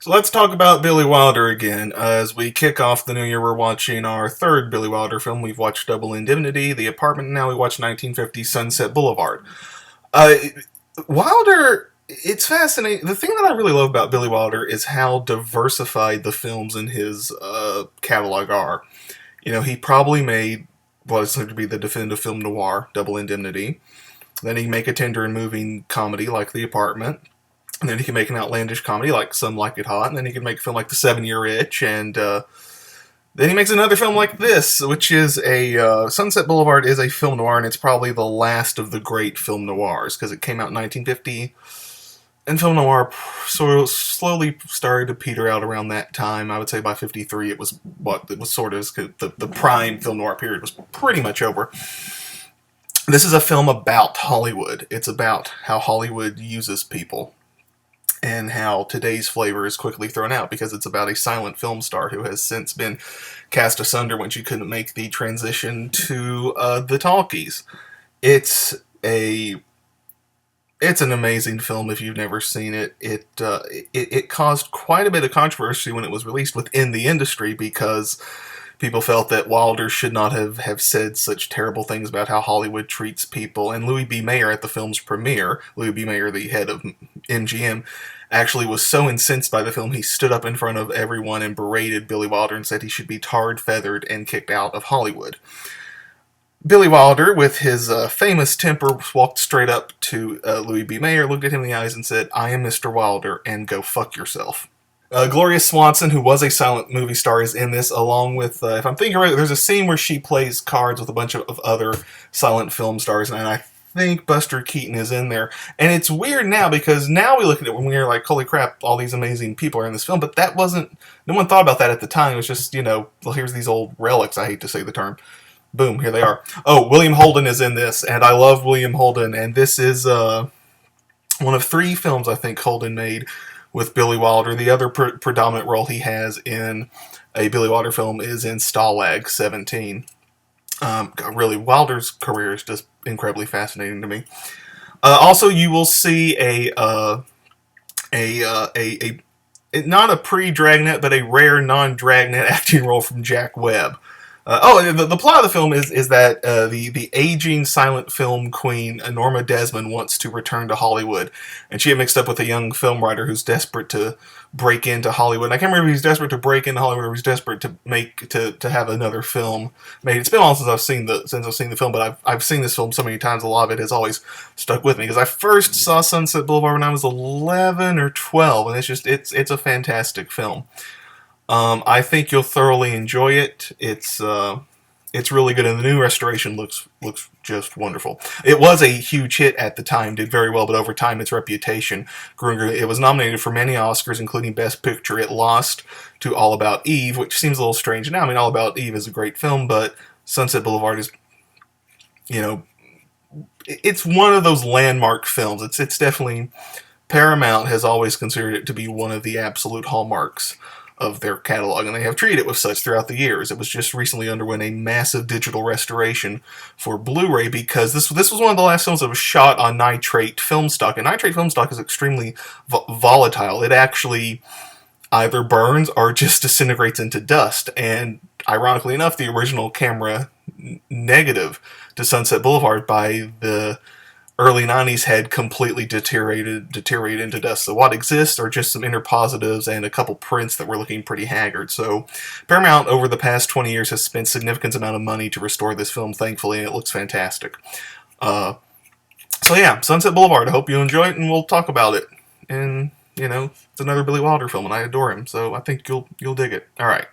So let's talk about Billy Wilder again. As we kick off the new year, we're watching our third Billy Wilder film. We've watched Double Indemnity, The Apartment, and now we watch 1950 Sunset Boulevard. Uh, Wilder, it's fascinating. The thing that I really love about Billy Wilder is how diversified the films in his catalog are. You know, he probably made what is said to be the definitive film noir, Double Indemnity. Then he can make a tender and moving comedy like The Apartment. And then he can make an outlandish comedy like Some Like It Hot. And then he can make a film like The 7-Year Itch. And then he makes another film like this, which is a Sunset Boulevard is a film noir, and it's probably the last of the great film noirs because it came out in 1950, and film noir sort of slowly started to peter out around that time. I would say by 53, it was sort of the prime film noir period was pretty much over. This is a film about Hollywood. It's about how Hollywood uses people and how today's flavor is quickly thrown out because it's about a silent film star who has since been cast asunder when she couldn't make the transition to the talkies. It's an amazing film if you've never seen it. It caused quite a bit of controversy when it was released within the industry because people felt that Wilder should not have said such terrible things about how Hollywood treats people. And Louis B. Mayer at the film's premiere, Louis B. Mayer, the head of MGM, actually was so incensed by the film, he stood up in front of everyone and berated Billy Wilder and said he should be tarred, feathered, and kicked out of Hollywood. Billy Wilder, with his famous temper, walked straight up to Louis B. Mayer, looked at him in the eyes, and said, "I am Mr. Wilder, and go fuck yourself." Gloria Swanson, who was a silent movie star, is in this, along with, if I'm thinking right, there's a scene where she plays cards with a bunch of other silent film stars, and I think Buster Keaton is in there. And it's weird now, because now we look at it when we're like, holy crap, all these amazing people are in this film, but that wasn't, no one thought about that at the time. It was just, well, here's these old relics, I hate to say the term. Boom, here they are. Oh, William Holden is in this, and I love William Holden, and this is one of 3 films I think Holden made with Billy Wilder. The other predominant role he has in a Billy Wilder film is in Stalag 17. Really, Wilder's career is just incredibly fascinating to me. Also, you will see not a pre-Dragnet, but a rare non-Dragnet acting role from Jack Webb. The plot of the film is that the aging silent film queen Norma Desmond wants to return to Hollywood, and she had mixed up with a young film writer who's desperate to break into Hollywood. And I can't remember if he's desperate to break into Hollywood or he's desperate to have another film made. It's been a while since I've seen the film, but I've seen this film so many times. A lot of it has always stuck with me because I first saw Sunset Boulevard when I was 11 or 12, and it's a fantastic film. I think you'll thoroughly enjoy it. It's really good, and the new restoration looks just wonderful. It was a huge hit at the time, did very well, but over time its reputation grew and grew. It was nominated for many Oscars, including Best Picture. It lost to All About Eve, which seems a little strange now. I mean, All About Eve is a great film, but Sunset Boulevard is, it's one of those landmark films. It's definitely, Paramount has always considered it to be one of the absolute hallmarks of their catalog, and they have treated it with such throughout the years. It was just recently underwent a massive digital restoration for Blu-ray because this was one of the last films that was shot on nitrate film stock, and nitrate film stock is extremely volatile. It actually either burns or just disintegrates into dust, and ironically enough, the original camera negative to Sunset Boulevard by the early 90s had completely deteriorated into dust. So what exists are just some interpositives and a couple prints that were looking pretty haggard. So Paramount over the past 20 years has spent significant amount of money to restore this film, thankfully, and it looks fantastic. So yeah, Sunset Boulevard. I hope you enjoy it, and we'll talk about it. And it's another Billy Wilder film, and I adore him, so I think you'll dig it. All right.